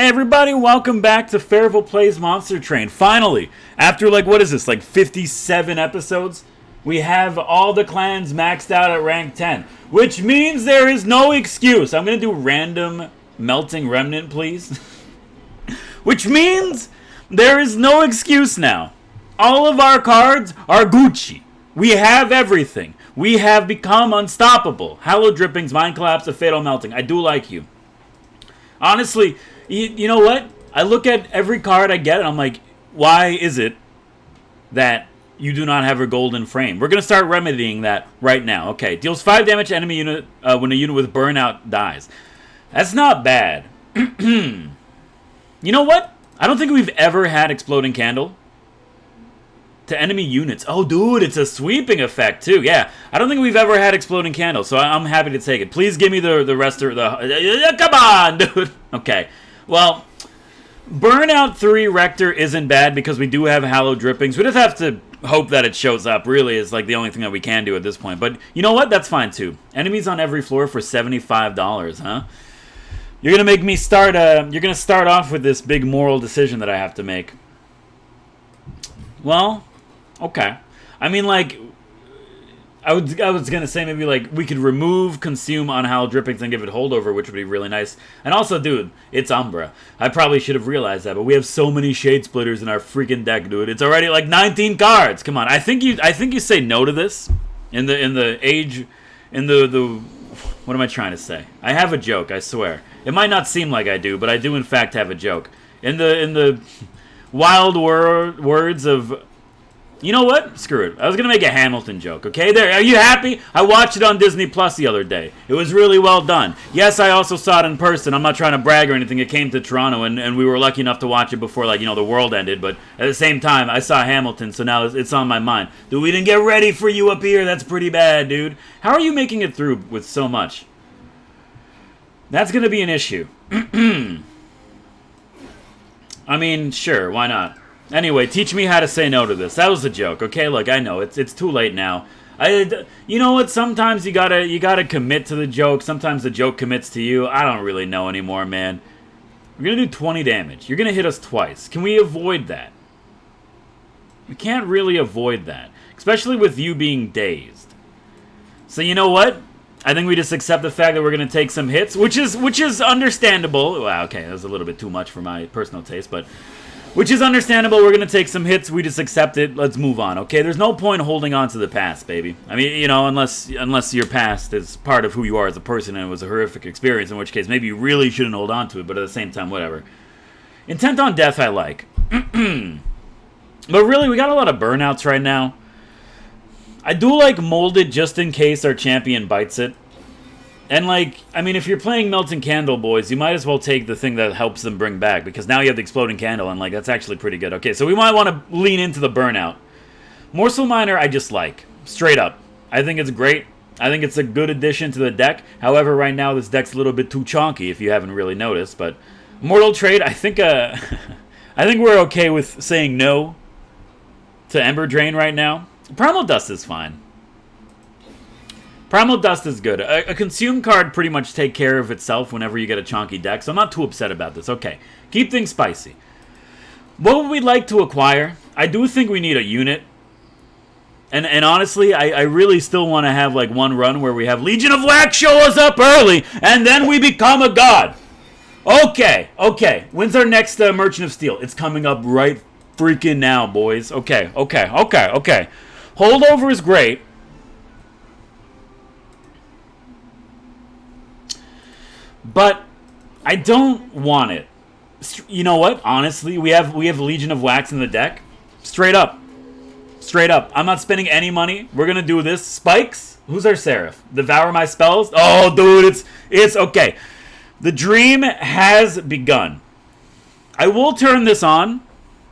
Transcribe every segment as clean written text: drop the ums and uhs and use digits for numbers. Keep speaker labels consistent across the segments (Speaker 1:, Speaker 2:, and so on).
Speaker 1: Hey everybody, welcome back to Fairville Plays Monster Train. Finally, after what is this, 57 episodes? We have all the clans maxed out at rank 10, which means there is no excuse. I'm going to do random melting remnant, please. Which means there is no excuse now. All of our cards are Gucci. We have everything. We have become unstoppable. Hallowed Drippings, Mind Collapse, a Fatal Melting. I do like you. Honestly, you know what? I look at every card I get and I'm like, why is it that you do not have a golden frame? We're going to start remedying that right now. Okay, deals 5 damage to enemy unit when a unit with burnout dies. That's not bad. You know what? I don't think we've ever had Exploding Candle to enemy units. Oh, dude, it's a sweeping effect, too. Yeah, I don't think we've ever had Exploding Candle, so I'm happy to take it. Please give me the rest of the... Come on, dude! Okay, well, Burnout 3 Rector isn't bad because we do have Hallowed Drippings. We just have to hope that it shows up, really, is the only thing that we can do at this point. But you know what? That's fine, too. Enemies on every floor for $75, huh? You're gonna make me start, you're gonna start off with this big moral decision that I have to make. Well... okay. I mean, I was gonna say maybe, we could remove Consume on Hallowed Drippings and give it Holdover, which would be really nice. And also, dude, it's Umbra. I probably should have realized that, but we have so many Shade Splitters in our freaking deck, dude. It's already, 19 cards! Come on, I think you say no to this in the what am I trying to say? I have a joke, I swear. It might not seem like I do, but I do in fact have a joke. In the wild words of... you know what? Screw it. I was going to make a Hamilton joke, okay? There, are you happy? I watched it on Disney Plus the other day. It was really well done. Yes, I also saw it in person. I'm not trying to brag or anything. It came to Toronto, and we were lucky enough to watch it before, the world ended. But at the same time, I saw Hamilton, so now it's on my mind. Dude, we didn't get ready for you up here. That's pretty bad, dude. How are you making it through with so much? That's going to be an issue. I mean, sure, why not? Anyway, teach me how to say no to this. That was a joke, okay? Look, I know it's too late now. You know what? Sometimes you gotta commit to the joke. Sometimes the joke commits to you. I don't really know anymore, man. We're gonna do 20 damage. You're gonna hit us twice. Can we avoid that? We can't really avoid that, especially with you being dazed. So you know what? I think we just accept the fact that we're gonna take some hits, which is understandable. Wow, okay, that was a little bit too much for my personal taste, but. Which is understandable. We're going to take some hits. We just accept it. Let's move on, okay? There's no point holding on to the past, baby. I mean, unless your past is part of who you are as a person and it was a horrific experience, in which case maybe you really shouldn't hold on to it, but at the same time, whatever. Intent on Death I like. But really, we got a lot of burnouts right now. I do like Molded just in case our champion bites it. And, I mean, if you're playing Melting Candle, boys, you might as well take the thing that helps them bring back, because now you have the Exploding Candle, and, that's actually pretty good. Okay, so we might want to lean into the Burnout. Morsel Miner, I just like. Straight up. I think it's great. I think it's a good addition to the deck. However, right now, this deck's a little bit too chonky, if you haven't really noticed, but... Mortal Trade, I think, I think we're okay with saying no to Ember Drain right now. Primal Dust is fine. Primal Dust is good. A Consume card pretty much take care of itself whenever you get a chonky deck, so I'm not too upset about this. Okay, keep things spicy. What would we like to acquire? I do think we need a unit. And honestly, I really still want to have, one run where we have Legion of Wax show us up early, and then we become a god. Okay. When's our next Merchant of Steel? It's coming up right freaking now, boys. Okay. Holdover is great. But I don't want it. You know what? Honestly, we have Legion of Wax in the deck. Straight up. I'm not spending any money. We're gonna do this. Spikes? Who's our Seraph? Devour my spells? Oh, dude, it's okay. The dream has begun. I will turn this on.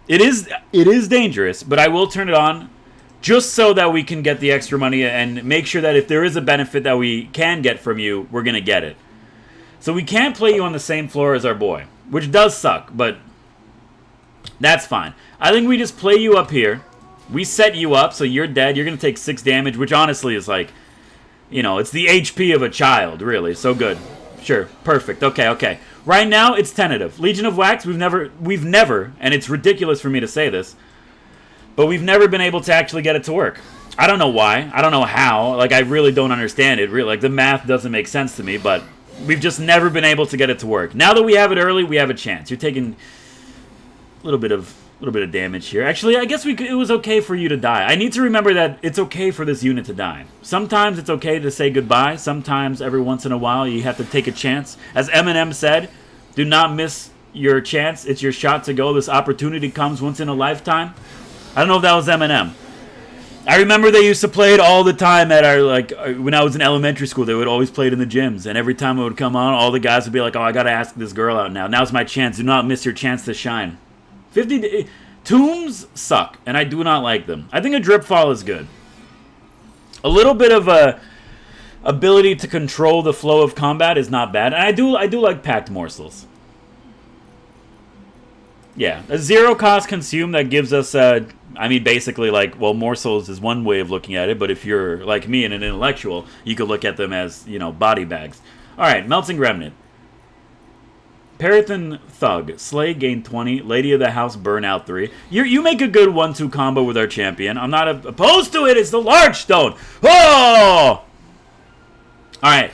Speaker 1: It is dangerous, but I will turn it on just so that we can get the extra money and make sure that if there is a benefit that we can get from you, we're gonna get it. So we can't play you on the same floor as our boy, which does suck, but that's fine. I think we just play you up here. We set you up, so you're dead. You're going to take 6 damage, which honestly is it's the HP of a child, really. So good. Sure. Perfect. Okay, okay. Right now, it's tentative. Legion of Wax, we've never, and it's ridiculous for me to say this, but we've never been able to actually get it to work. I don't know why. I don't know how. Like, I really don't understand it. Really, like, the math doesn't make sense to me, but we've just never been able to get it to work. Now that we have it early, we have a chance. You're taking a little bit of damage here. Actually, I guess it was okay for you to die. I need to remember that it's okay for this unit to die. Sometimes it's okay to say goodbye. Sometimes, every once in a while, you have to take a chance. As Eminem said, do not miss your chance. It's your shot to go. This opportunity comes once in a lifetime. I don't know if that was Eminem. I remember they used to play it all the time at our, like, when I was in elementary school, they would always play it in the gyms. And every time it would come on, all the guys would be like, oh, I got to ask this girl out now. Now's my chance. Do not miss your chance to shine. Tombs suck, and I do not like them. I think a drip fall is good. A little bit of a ability to control the flow of combat is not bad. And I do like packed morsels. Yeah, a zero cost consume that gives us, I mean, basically, like, well, morsels is one way of looking at it, but if you're like me and an intellectual, you could look at them as, you know, body bags. Alright, Melting Remnant. Parathan Thug. Slay, gain 20. Lady of the House, burn out 3. You make a good 1-2 combo with our champion. I'm not opposed to it. It's the large stone. Oh! Alright.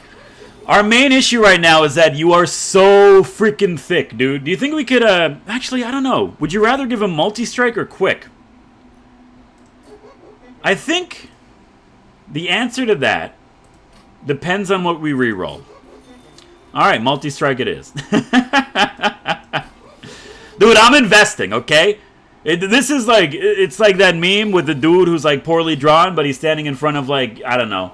Speaker 1: Our main issue right now is that you are so freaking thick, dude. Do you think we could, actually, I don't know. Would you rather give him multi-strike or quick? I think the answer to that depends on what we reroll. Alright, multi-strike it is. Dude, I'm investing, okay? This is like, it's like that meme with the dude who's like poorly drawn, but he's standing in front of, like, I don't know,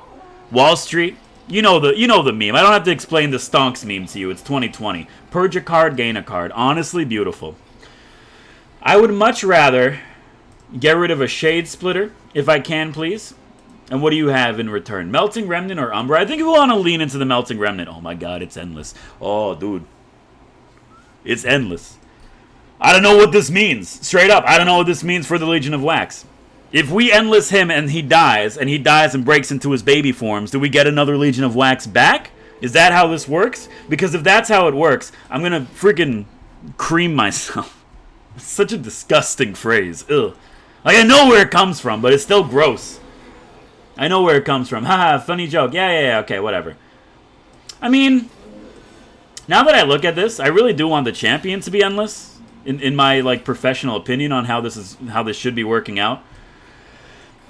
Speaker 1: Wall Street. You know the meme. I don't have to explain the stonks meme to you. It's 2020. Purge a card, gain a card. Honestly, beautiful. I would much rather get rid of a Shade Splitter, if I can, please. And what do you have in return? Melting Remnant or Umbra? I think we want to lean into the Melting Remnant. Oh my god, it's endless. Oh, dude. It's endless. I don't know what this means. Straight up, I don't know what this means for the Legion of Wax. If we endless him and he dies and breaks into his baby forms, do we get another Legion of Wax back? Is that how this works? Because if that's how it works, I'm gonna freaking cream myself. It's such a disgusting phrase. Ugh. Like, I know where it comes from, but it's still gross. I know where it comes from. Haha, funny joke. Yeah, okay, whatever. I mean, now that I look at this, I really do want the champion to be endless. In my, like, professional opinion on how this should be working out.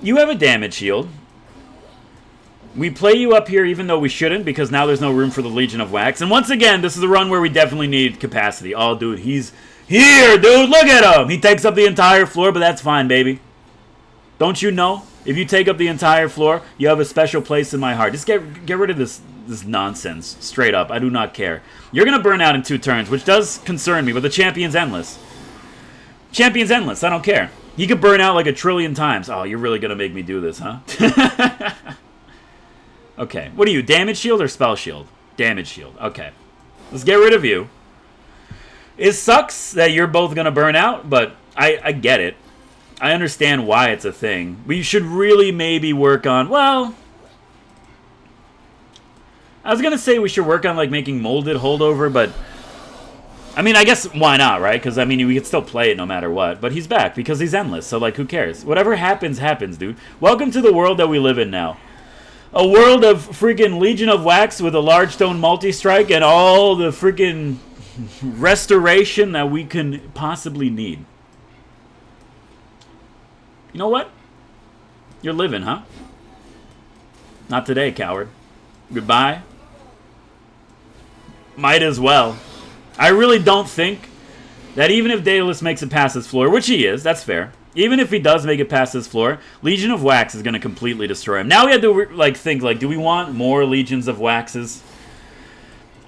Speaker 1: You have a damage shield. We play you up here even though we shouldn't, because now there's no room for the Legion of Wax. And once again, this is a run where we definitely need capacity. Oh, dude, he's here, dude. Look at him. He takes up the entire floor, but that's fine, baby. Don't you know? If you take up the entire floor, you have a special place in my heart. Just get rid of this nonsense. Straight up. I do not care. You're going to burn out in 2 turns, which does concern me, but the champion's endless. Champion's endless. I don't care. He could burn out like 1 trillion times. Oh, you're really going to make me do this, huh? Okay. What are you, damage shield or spell shield? Damage shield. Okay. Let's get rid of you. It sucks that you're both going to burn out, but I get it. I understand why it's a thing. We should really maybe work on, well, I was going to say we should work on, like, making molded holdover, but I mean, I guess why not, right? Because, I mean, we could still play it no matter what. But he's back because he's endless. So, like, who cares? Whatever happens, happens, dude. Welcome to the world that we live in now. A world of freaking Legion of Wax with a large stone multi-strike and all the freaking restoration that we can possibly need. You know what? You're living, huh? Not today, coward. Goodbye. Might as well. I really don't think that even if Daedalus makes it past his floor, which he is, that's fair. Even if he does make it past his floor, Legion of Wax is going to completely destroy him. Now we have to think, do we want more Legions of Waxes?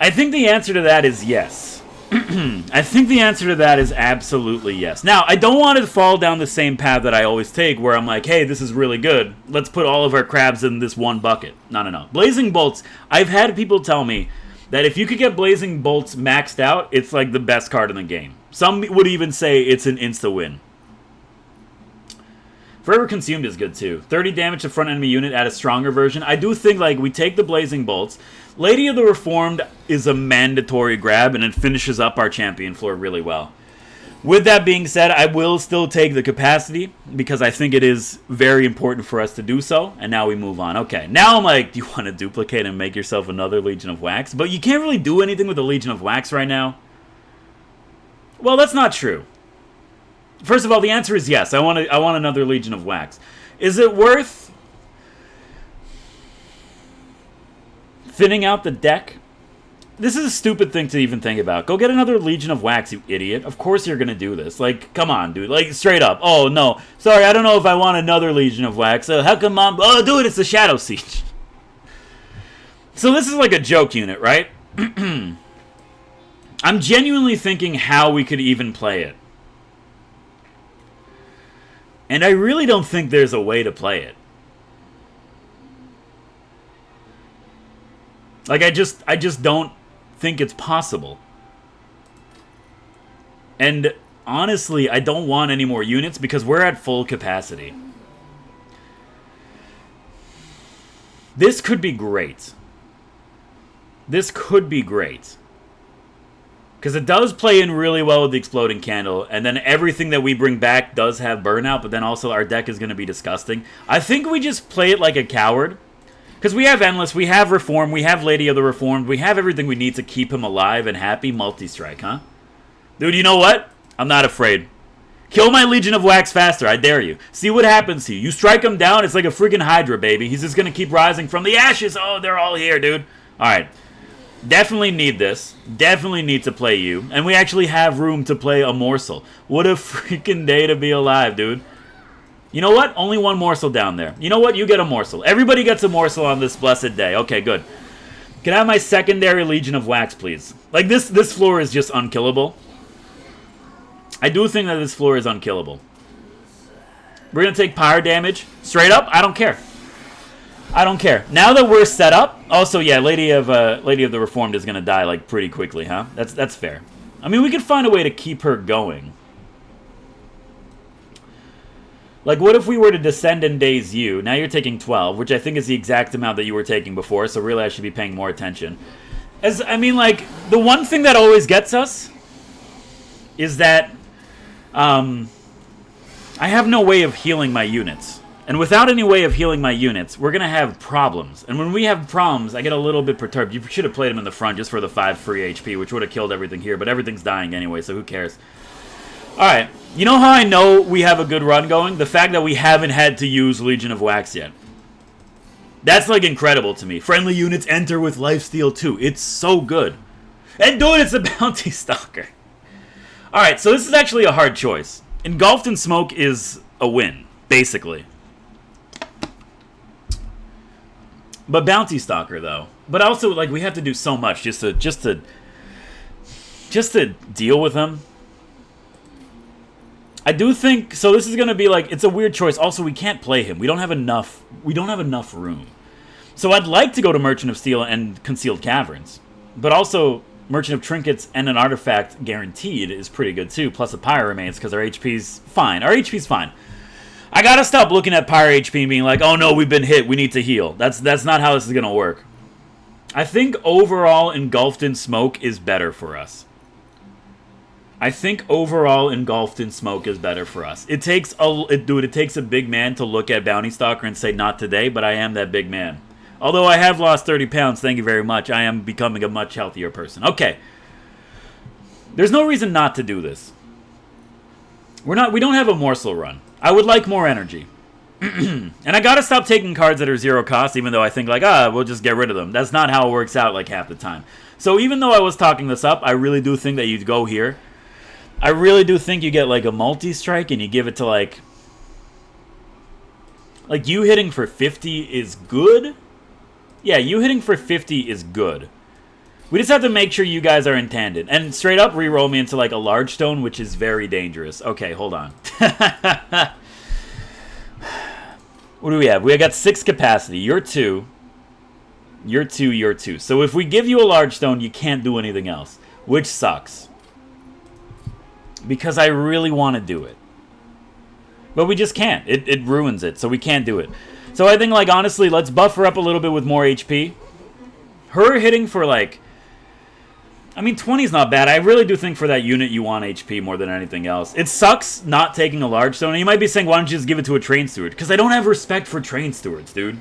Speaker 1: I think the answer to that is yes. I think the answer to that is absolutely yes. Now, I don't want to fall down the same path that I always take, where I'm like, hey, this is really good. Let's put all of our crabs in this one bucket. No. Blazing Bolts, I've had people tell me that if you could get Blazing Bolts maxed out, it's like the best card in the game. Some would even say it's an insta-win. Forever Consumed is good too. 30 damage to front enemy unit at a stronger version. I do think like we take the Blazing Bolts. Lady of the Reformed is a mandatory grab, and it finishes up our champion floor really well. With that being said, I will still take the capacity because I think it is very important for us to do so. And now we move on. Okay, now I'm like, do you want to duplicate and make yourself another Legion of Wax? But you can't really do anything with the Legion of Wax right now. Well, that's not true. First of all, the answer is yes. I want another Legion of Wax. Is it worth thinning out the deck? This is a stupid thing to even think about. Go get another Legion of Wax, you idiot. Of course you're gonna do this. Like, come on, dude. Like, straight up. Oh, no. Sorry, I don't know if I want another Legion of Wax. How come Mom... Oh, dude, it's the Shadow Siege. So this is like a joke unit, right? I'm genuinely thinking how we could even play it. And I really don't think there's a way to play it. Like, I just don't think it's possible. And honestly, I don't want any more units because we're at full capacity. This could be great. This could be great. Because it does play in really well with the Exploding Candle, and then everything that we bring back does have Burnout, but then also our deck is going to be disgusting. I think we just play it like a coward. Because we have Endless, we have Reform, we have Lady of the Reformed, we have everything we need to keep him alive and happy. Multi-strike, huh? Dude, you know what? I'm not afraid. Kill my Legion of Wax faster, I dare you. See what happens to you. You strike him down, it's like a freaking Hydra, baby. He's just going to keep rising from the ashes. Oh, they're all here, dude. Alright. Definitely need this. Definitely need to play you. And we actually have room to play a Morsel. What a freaking day to be alive, dude. You know what? Only one morsel down there. You know what? You get a morsel. Everybody gets a morsel on this blessed day. Okay, good. Can I have my secondary Legion of Wax, please? Like, this floor is just unkillable. I do think that this floor is unkillable. We're going to take pyre damage. Straight up, I don't care. I don't care. Now that we're set up... Also, yeah, Lady of the Reformed is going to die, like, pretty quickly, huh? That's fair. I mean, we could find a way to keep her going. Like, what if we were to descend and daze you? Now you're taking 12, which I think is the exact amount that you were taking before, so really I should be paying more attention. I mean, like, the one thing that always gets us is that I have no way of healing my units. And without any way of healing my units, we're going to have problems. And when we have problems, I get a little bit perturbed. You should have played him in the front just for the 5 free HP, which would have killed everything here, but everything's dying anyway, so who cares? Alright, you know how I know we have a good run going? The fact that we haven't had to use Legion of Wax yet. That's, like, incredible to me. Friendly units enter with lifesteal too. It's so good. And dude, it's a Bounty Stalker. Alright, so this is actually a hard choice. Engulfed in Smoke is a win, basically. But Bounty Stalker, though. But also, like, we have to do so much just to deal with him. I do think, so this is going to be like, it's a weird choice. Also, we can't play him. We don't have enough room. So I'd like to go to Merchant of Steel and Concealed Caverns. But also, Merchant of Trinkets and an Artifact guaranteed is pretty good too. Plus a Pyre remains because our HP's fine. Our HP's fine. I gotta stop looking at Pyre HP and being like, oh no, we've been hit, we need to heal. That's not how this is going to work. I think overall Engulfed in Smoke is better for us. I think overall Engulfed in Smoke is better for us. It takes a big man to look at Bounty Stalker and say, not today, but I am that big man. Although I have lost 30 pounds, thank you very much. I am becoming a much healthier person. Okay. There's no reason not to do this. We don't have a morsel run. I would like more energy. And I gotta stop taking cards that are 0 cost, even though I think, like, we'll just get rid of them. That's not how it works out, like, half the time. So even though I was talking this up, I really do think that you'd go here. I really do think you get, like, a multi-strike and you give it to, like, you hitting for 50 is good? Yeah, you hitting for 50 is good. We just have to make sure you guys are in tandem. And straight up re-roll me into, like, a large stone, which is very dangerous. Okay, hold on. What do we have? We got 6 capacity. You're 2. You're 2, you're 2. So if we give you a large stone, you can't do anything else. Which sucks. Because I really want to do it. But we just can't. It ruins it, so we can't do it. So I think, like, honestly, let's buffer up a little bit with more HP. Her hitting for, like... I mean, 20 is not bad. I really do think for that unit you want HP more than anything else. It sucks not taking a large stone. And you might be saying, why don't you just give it to a train steward? Because I don't have respect for train stewards, dude.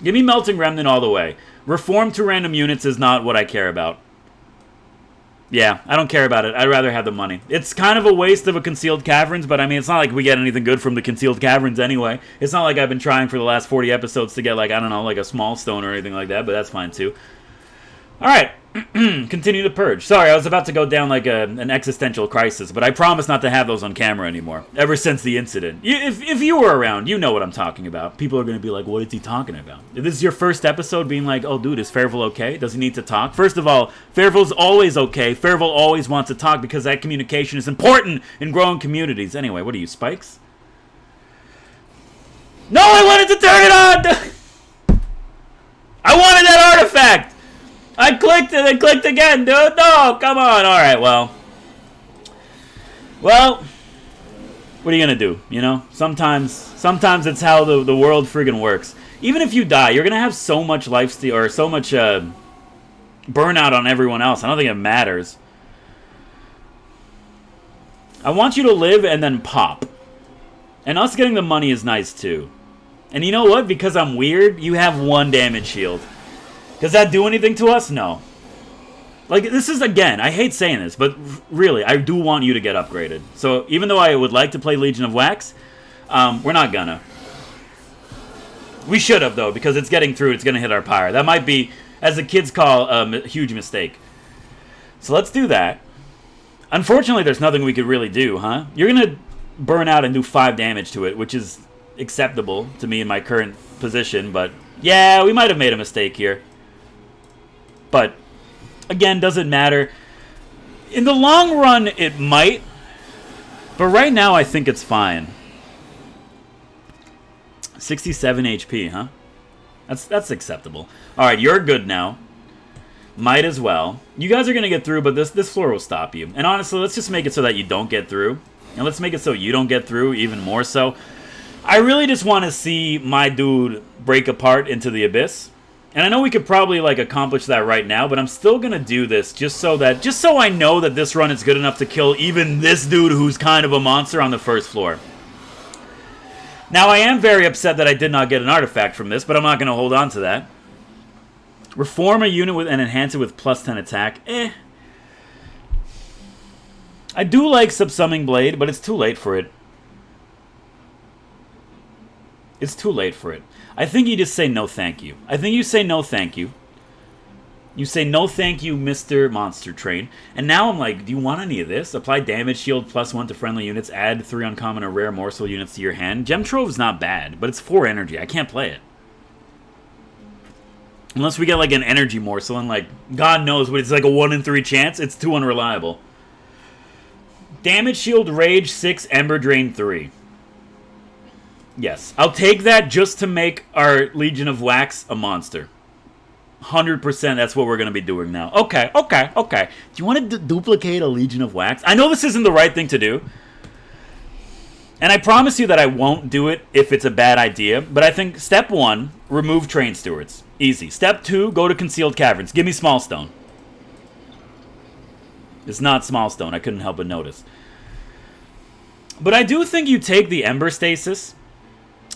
Speaker 1: Give me Melting Remnant all the way. Reform to random units is not what I care about. Yeah, I don't care about it. I'd rather have the money. It's kind of a waste of a Concealed Caverns, but I mean, it's not like we get anything good from the Concealed Caverns anyway. It's not like I've been trying for the last 40 episodes to get, like, I don't know, like a small stone or anything like that, but that's fine too. Alright, continue the purge. Sorry, I was about to go down like an existential crisis, but I promise not to have those on camera anymore. Ever since the incident. If you were around, you know what I'm talking about. People are going to be like, what is he talking about? If this is your first episode being like, oh dude, is Fairville okay? Does he need to talk? First of all, Fairville's always okay. Fairville always wants to talk because that communication is important in growing communities. Anyway, what are you, Spikes? No, I wanted to turn it on! I wanted that artifact! I clicked it and clicked again, dude. No, come on. All right, well, what are you gonna do? You know, sometimes it's how the world friggin' works. Even if you die, you're gonna have so much lifesteal or so much burnout on everyone else. I don't think it matters. I want you to live and then pop, and us getting the money is nice too. And you know what? Because I'm weird, you have 1 damage shield. Does that do anything to us? No. Like, this is, again, I hate saying this, but really, I do want you to get upgraded. So, even though I would like to play Legion of Wax, we're not gonna. We should have, though, because it's getting through, it's gonna hit our pyre. That might be, as the kids call, a huge mistake. So let's do that. Unfortunately, there's nothing we could really do, huh? You're gonna burn out and do 5 damage to it, which is acceptable to me in my current position, but yeah, we might have made a mistake here. But, again, doesn't matter. In the long run, it might. But right now, I think it's fine. 67 HP, huh? That's acceptable. Alright, you're good now. Might as well. You guys are going to get through, but this floor will stop you. And honestly, let's just make it so that you don't get through. And let's make it so you don't get through even more so. I really just want to see my dude break apart into the abyss. And I know we could probably, like, accomplish that right now, but I'm still going to do this just so I know that this run is good enough to kill even this dude who's kind of a monster on the first floor. Now, I am very upset that I did not get an artifact from this, but I'm not going to hold on to that. Reform a unit and enhance it with plus 10 attack. I do like Subsuming Blade, but it's too late for it. It's too late for it. I think you just say no thank you. I think you say no thank you. You say no thank you, Mr. Monster Train. And now I'm like, do you want any of this? Apply damage shield +1 to friendly units. Add 3 uncommon or rare morsel units to your hand. Gem Trove's not bad, but it's 4 energy. I can't play it. Unless we get like an energy morsel and like, God knows, but it's like a 1 in 3 chance. It's too unreliable. Damage shield, rage 6, ember drain 3. Yes, I'll take that just to make our Legion of Wax a monster. 100% that's what we're going to be doing now. Okay. Do you want to duplicate a Legion of Wax? I know this isn't the right thing to do. And I promise you that I won't do it if it's a bad idea. But I think step 1, remove Train Stewards. Easy. Step 2, go to Concealed Caverns. Give me Small Stone. It's not Small Stone. I couldn't help but notice. But I do think you take the Ember Stasis.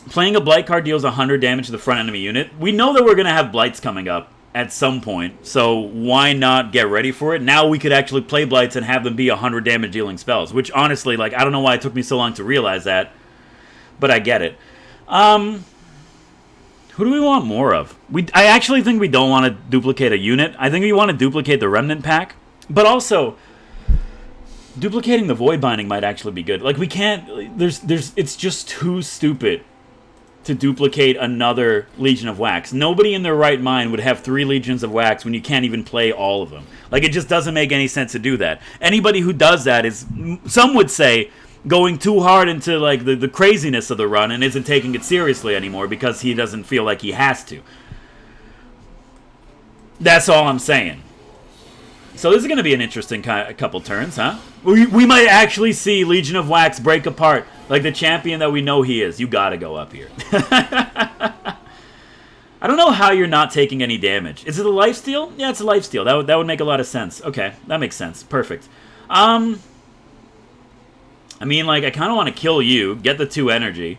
Speaker 1: Playing a Blight card deals 100 damage to the front enemy unit. We know that we're going to have Blights coming up at some point, so why not get ready for it? Now we could actually play Blights and have them be 100 damage dealing spells, which honestly, like, I don't know why it took me so long to realize that, but I get it. Who do we want more of? I actually think we don't want to duplicate a unit. I think we want to duplicate the Remnant pack, but also duplicating the Void Binding might actually be good. Like, we can't, it's just too stupid to duplicate another Legion of Wax. Nobody in their right mind would have 3 Legions of Wax when you can't even play all of them. Like, it just doesn't make any sense to do that. Anybody who does that is, some would say, going too hard into, like, the craziness of the run and isn't taking it seriously anymore because he doesn't feel like he has to. That's all I'm saying. So this is going to be an interesting couple turns, huh? We might actually see Legion of Wax break apart Like the champion that we know he is. You gotta go up here. I don't know how you're not taking any damage. Is it a lifesteal? Yeah, it's a lifesteal. That would make a lot of sense. Okay, that makes sense. Perfect. I mean, like, I kind of want to kill you, get the 2 energy.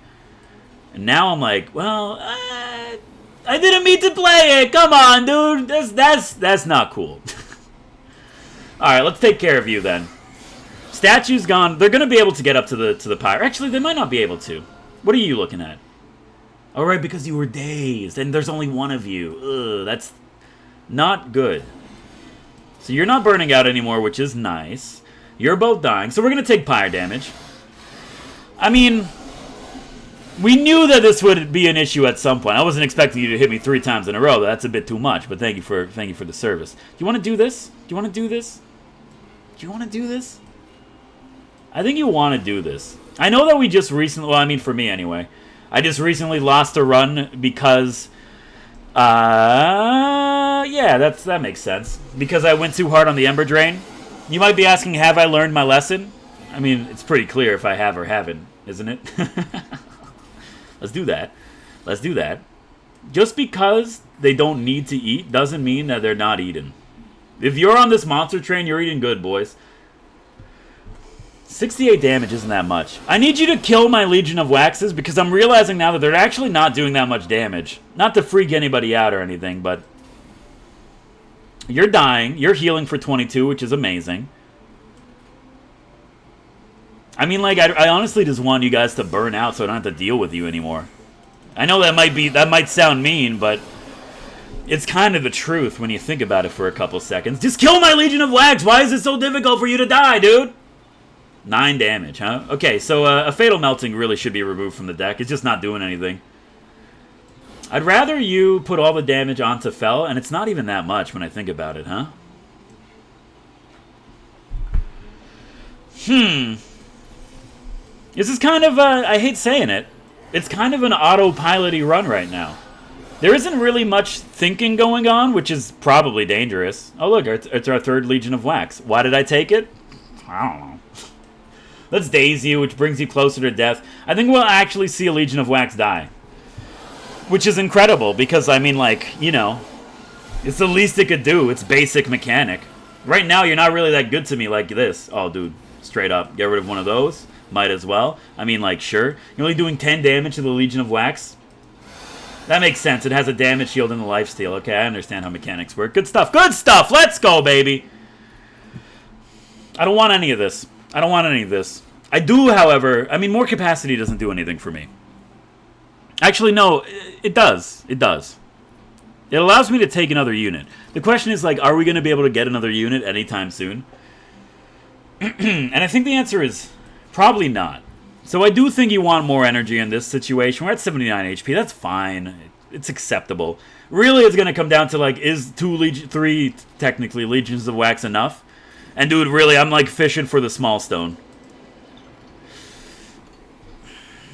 Speaker 1: And now I'm like, well, I didn't mean to play it. Come on, dude. That's not cool. Alright, let's take care of you then. Statue's gone. They're going to be able to get up to the pyre. Actually, they might not be able to. What are you looking at? All right, because you were dazed, and there's only one of you. Ugh, that's not good. So you're not burning out anymore, which is nice. You're both dying, so we're going to take pyre damage. I mean, we knew that this would be an issue at some point. I wasn't expecting you to hit me 3 times in a row. That's a bit too much, but thank you for the service. Do you want to do this? Do you want to do this? Do you want to do this? I think you want to do this. I know that we just recently... Well, I mean, for me anyway. I just recently lost a run because, yeah, that makes sense. Because I went too hard on the Ember Drain. You might be asking, have I learned my lesson? I mean, it's pretty clear if I have or haven't, isn't it? Let's do that. Let's do that. Just because they don't need to eat doesn't mean that they're not eating. If you're on this monster train, you're eating good, boys. 68 damage isn't that much. I need you to kill my Legion of Waxes because I'm realizing now that they're actually not doing that much damage. Not to freak anybody out or anything, but... You're dying. You're healing for 22, which is amazing. I mean, like, I honestly just want you guys to burn out so I don't have to deal with you anymore. I know that might sound mean, but... It's kind of the truth when you think about it for a couple seconds. Just kill my Legion of Wax! Why is it so difficult for you to die, dude? 9 damage, huh? Okay, so a Fatal Melting really should be removed from the deck. It's just not doing anything. I'd rather you put all the damage onto Fel, and it's not even that much when I think about it, huh? This is kind of, I hate saying it, it's kind of an autopilot-y run right now. There isn't really much thinking going on, which is probably dangerous. Oh, look, it's our 3rd Legion of Wax. Why did I take it? I don't know. Let's daze you, which brings you closer to death. I think we'll actually see a Legion of Wax die. Which is incredible, because, I mean, like, you know, it's the least it could do. It's basic mechanic. Right now, you're not really that good to me like this. Oh, dude, straight up. Get rid of one of those. Might as well. I mean, like, sure. You're only doing 10 damage to the Legion of Wax. That makes sense. It has a damage shield and a lifesteal. Okay, I understand how mechanics work. Good stuff. Good stuff! Let's go, baby! I don't want any of this. I don't want any of this. I do, however... I mean, more capacity doesn't do anything for me. Actually, no. It does. It does. It allows me to take another unit. The question is, like, are we going to be able to get another unit anytime soon? And I think the answer is probably not. So I do think you want more energy in this situation. We're at 79 HP. That's fine. It's acceptable. Really, it's going to come down to, like, is 3, technically, Legions of Wax enough? And dude, really, I'm like fishing for the small stone.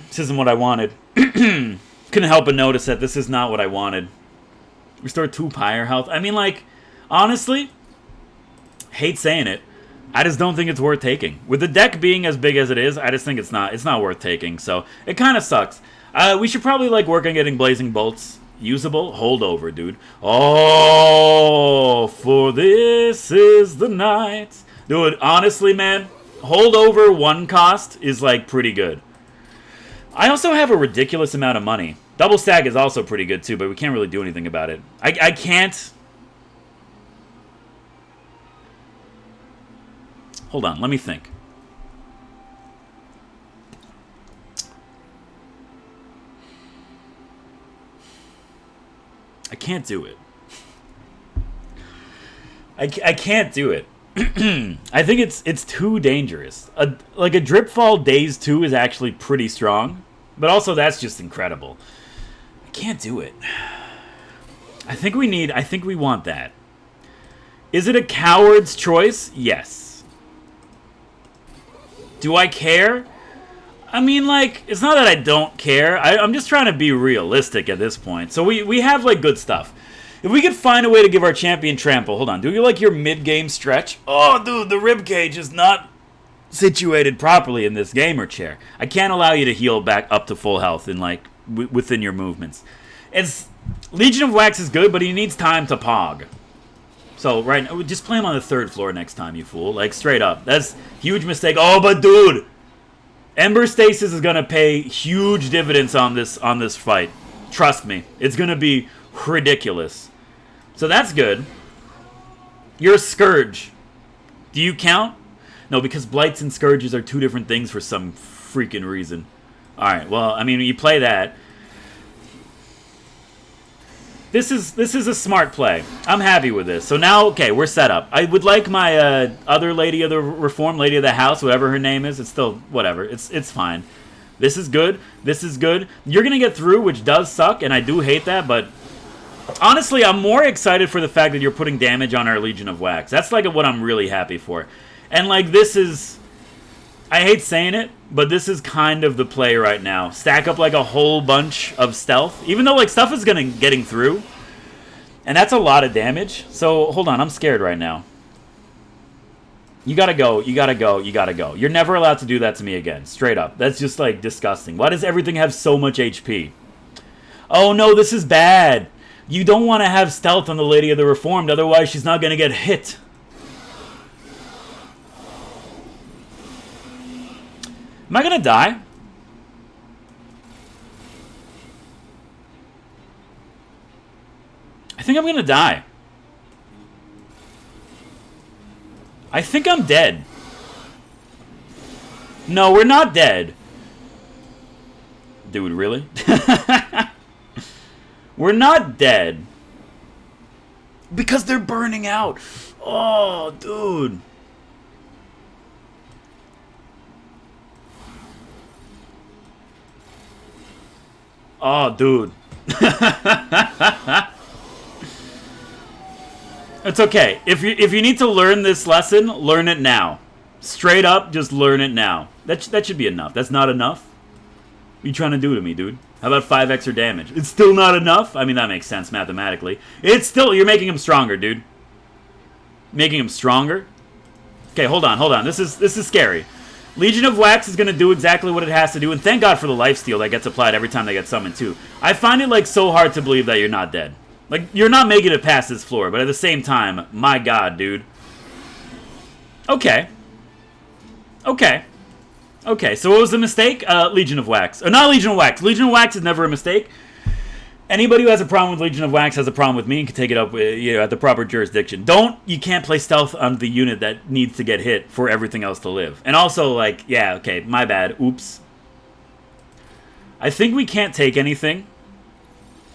Speaker 1: This isn't what I wanted. Couldn't help but notice that this is not what I wanted. Restore 2 pyre health. I mean, like, honestly, hate saying it, I just don't think it's worth taking. With the deck being as big as it is, I just think it's not worth taking. So it kind of sucks. We should probably like work on getting Blazing Bolts usable. Hold over, dude. Oh, for this is the night. Dude, honestly, man, hold over 1 cost is like pretty good. I also have a ridiculous amount of money. Double stack is also pretty good too, but we can't really do anything about it. I can't. Hold on, let me think. I can't do it. I can't do it. I think it's too dangerous. Like a Dripfall Daze 2 is actually pretty strong, but also that's just incredible. I can't do it. I think we want that. Is it a coward's choice? Yes. Do I care? I mean, like, it's not that I don't care. I'm just trying to be realistic at this point. So we have, like, good stuff. If we could find a way to give our champion trample... Hold on. Do you like your mid-game stretch? Oh, dude, the ribcage is not situated properly in this gamer chair. I can't allow you to heal back up to full health in like within your movements. It's Legion of Wax is good, but he needs time to pog. So right now, just play him on the 3rd floor next time, you fool. Like straight up, that's huge mistake. Oh, but dude, Ember Stasis is gonna pay huge dividends on this fight. Trust me, it's gonna be ridiculous. So that's good. You're a Scourge. Do you count? No, because Blights and Scourges are 2 different things for some freaking reason. Alright, well, I mean, you play that. This is a smart play. I'm happy with this. So now, okay, we're set up. I would like my other Lady of the Reform, Lady of the House, whatever her name is. It's still, whatever. It's fine. This is good. This is good. You're going to get through, which does suck, and I do hate that, but honestly, I'm more excited for the fact that you're putting damage on our Legion of Wax. That's like what I'm really happy for. And like this is, I hate saying it, but this is kind of the play right now. Stack up like a whole bunch of stealth, even though like stuff is getting through, and that's a lot of damage. So hold on, I'm scared right now. You gotta go, you gotta go, you gotta go. You're never allowed to do that to me again, straight up. That's just like disgusting. Why does everything have so much HP? Oh no, this is bad. You don't want to have stealth on the Lady of the Reformed, otherwise she's not gonna get hit. Am I gonna die? I think I'm gonna die. I think I'm dead. No, we're not dead. Dude, really? We're not dead. Because they're burning out. Oh, dude. Oh, dude. It's okay. If you need to learn this lesson, learn it now. Straight up, just learn it now. That should be enough. That's not enough? What are you trying to do to me, dude? How about 5 extra damage? It's still not enough? I mean, that makes sense mathematically. It's still... You're making him stronger, dude. Making him stronger? Okay, hold on. This is scary. Legion of Wax is going to do exactly what it has to do, and thank God for the lifesteal that gets applied every time they get summoned, too. I find it, like, so hard to believe that you're not dead. Like, you're not making it past this floor, but at the same time, my God, dude. Okay. Okay, so what was the mistake? Legion of Wax. Or not Legion of Wax. Legion of Wax is never a mistake. Anybody who has a problem with Legion of Wax has a problem with me and can take it up at the proper jurisdiction. You can't play stealth on the unit that needs to get hit for everything else to live. And also, like, yeah, okay, my bad. Oops. I think we can't take anything.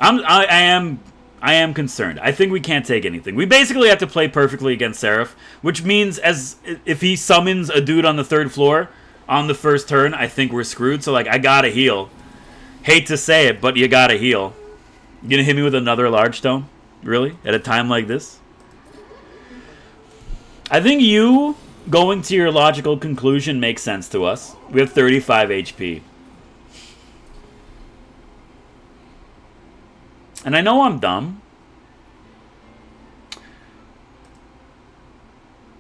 Speaker 1: I am concerned. I think we can't take anything. We basically have to play perfectly against Seraph, which means if he summons a dude on the 3rd floor on the first turn, I think we're screwed. So, like, I gotta heal. Hate to say it, but you gotta heal. You gonna hit me with another large stone? Really? At a time like this? I think you going to your logical conclusion makes sense to us. We have 35 HP. And I know I'm dumb.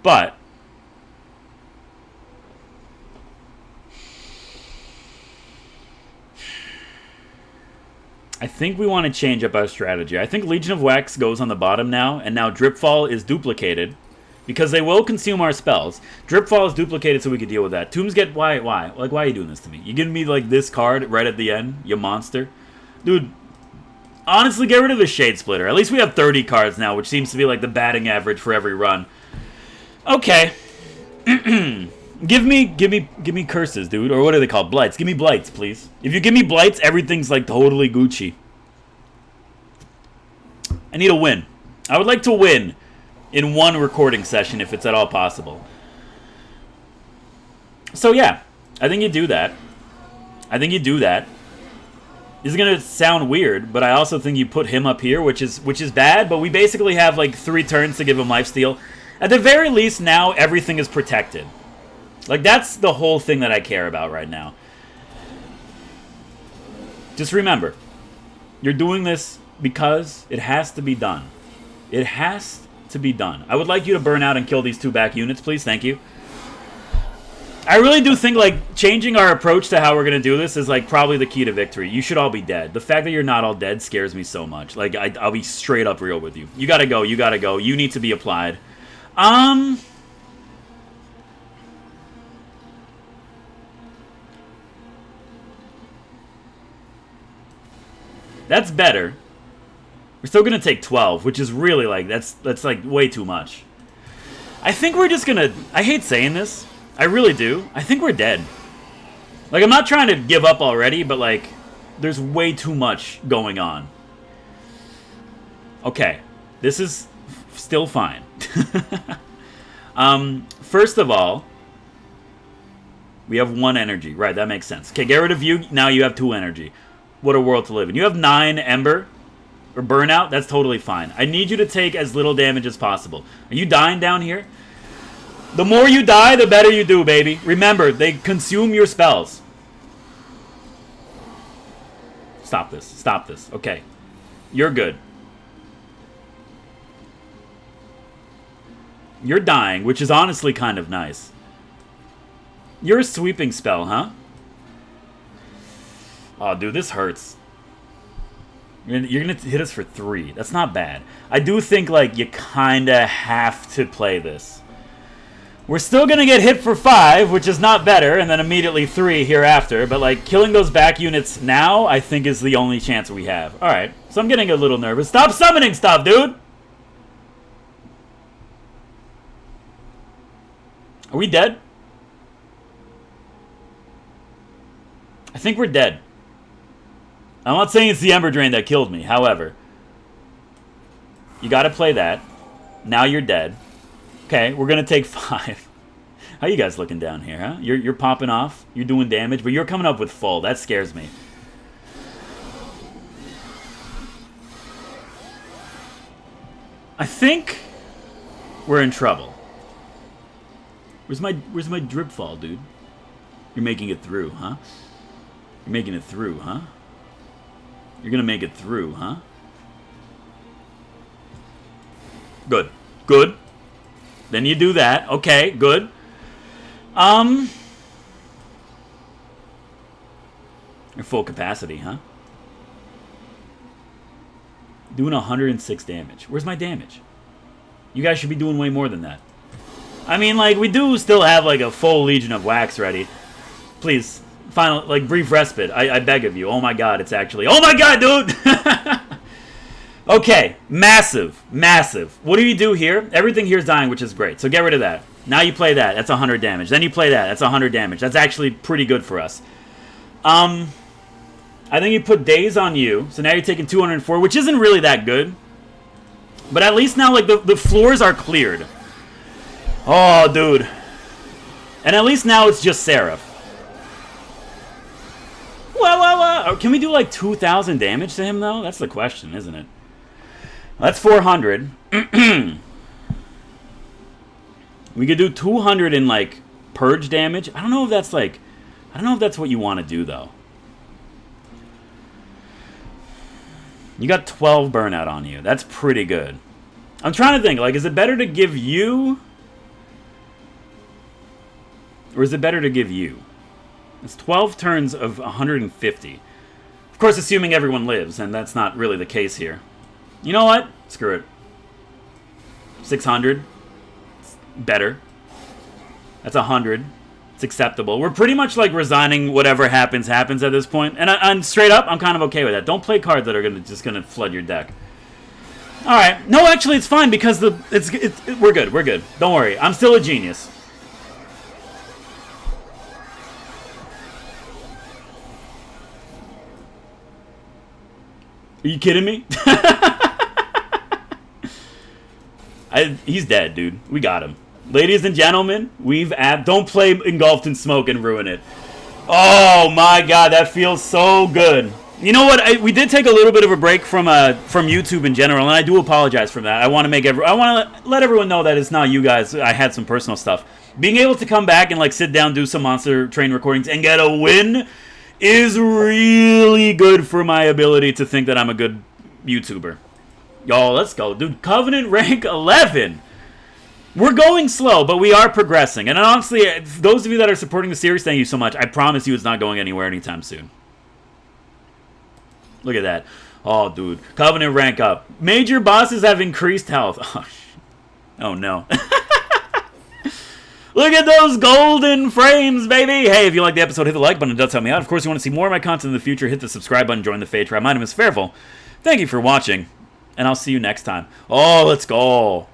Speaker 1: But I think we want to change up our strategy. I think Legion of Wax goes on the bottom now, and now Dripfall is duplicated. Because they will consume our spells. Dripfall is duplicated so we can deal with that. Tombs get... Why? Like, why are you doing this to me? You giving me, like, this card right at the end? You monster. Dude, honestly, get rid of the Shade Splitter. At least we have 30 cards now, which seems to be, like, the batting average for every run. Okay. Give me curses, dude. Or what are they called? Blights. Give me blights, please. If you give me blights, everything's like totally Gucci. I need a win. I would like to win in one recording session if it's at all possible. So yeah, I think you do that. This is gonna sound weird, but I also think you put him up here, which is bad, but we basically have like 3 turns to give him lifesteal. At the very least, now everything is protected. Like, that's the whole thing that I care about right now. Just remember, you're doing this because it has to be done. It has to be done. I would like you to burn out and kill these 2 back units, please. Thank you. I really do think, like, changing our approach to how we're going to do this is, like, probably the key to victory. You should all be dead. The fact that you're not all dead scares me so much. Like, I'll be straight up real with you. You gotta go. You gotta go. You need to be applied. That's better. We're still going to take 12, which is really, like, that's like, way too much. I think we're just going to... I hate saying this. I really do. I think we're dead. Like, I'm not trying to give up already, but, like, there's way too much going on. Okay. This is still fine. First of all, we have 1 energy. Right, that makes sense. Okay, get rid of you. Now you have 2 energy. What a world to live in. You have 9 ember or burnout. That's totally fine. I need you to take as little damage as possible. Are you dying down here? The more you die, the better you do, baby. Remember, they consume your spells. Stop this. Stop this. Okay. You're good. You're dying, which is honestly kind of nice. You're a sweeping spell, huh? Oh, dude, this hurts. You're going to hit us for 3. That's not bad. I do think, like, you kind of have to play this. We're still going to get hit for 5, which is not better, and then immediately 3 hereafter. But, like, killing those back units now, I think, is the only chance we have. Alright, so I'm getting a little nervous. Stop summoning stuff, dude! Are we dead? I think we're dead. I'm not saying it's the Ember Drain that killed me, however. You gotta play that. Now you're dead. Okay, we're gonna take 5. How you guys looking down here, huh? You're popping off. You're doing damage, but you're coming up with full. That scares me. I think we're in trouble. Where's my drip fall, dude? You're making it through, huh? You're making it through, huh? You're gonna make it through, huh? Good. Good. Then you do that. Okay, good. You're full capacity, huh? Doing 106 damage. Where's my damage? You guys should be doing way more than that. I mean, like, we do still have, like, a full Legion of Wax ready. Please, final, like, brief respite. I beg of you. Oh my god, it's actually... Oh my god, dude! Okay, massive, massive. What do you do here? Everything here is dying, which is great. So get rid of that. Now you play that. That's 100 damage. Then you play that. That's 100 damage. That's actually pretty good for us. I think you put days on you. So now you're taking 204, which isn't really that good. But at least now, like, the floors are cleared. Oh, dude. And at least now it's just Seraph. Well. Can we do, like, 2,000 damage to him, though? That's the question, isn't it? That's 400. We could do 200 in, like, purge damage. I don't know if that's, like... I don't know if that's what you want to do, though. You got 12 burnout on you. That's pretty good. I'm trying to think, like, is it better to give you... Or is it better to give you? It's 12 turns of 150. Of course, assuming everyone lives, and that's not really the case here. You know what? Screw it. 600. It's better. That's 100. It's acceptable. We're pretty much, like, resigning whatever happens at this point. And I'm straight up, I'm kind of okay with that. Don't play cards that are just gonna flood your deck. Alright. No, actually, it's fine, because we're good. We're good. Don't worry. I'm still a genius. Are you kidding me? He's dead, dude. We got him. Ladies and gentlemen, don't play Engulfed in Smoke and ruin it. Oh my god, that feels so good. You know what? We did take a little bit of a break from YouTube in general, and I do apologize for that. I want to let everyone know that it's not you guys. I had some personal stuff. Being able to come back and, like, sit down, do some Monster Train recordings, and get a win is really good for my ability to think that I'm a good YouTuber. Y'all, let's go. Dude, Covenant rank 11. We're going slow, but we are progressing. And honestly, those of you that are supporting the series, thank you so much. I promise you it's not going anywhere anytime soon. Look at that. Oh, dude. Covenant rank up. Major bosses have increased health. Oh no. Look at those golden frames, baby! Hey, if you like the episode, hit the like button. It does help me out. Of course, you want to see more of my content in the future, hit the subscribe button, join the Fade Tribe. My name is Fairful. Thank you for watching, and I'll see you next time. Oh, let's go.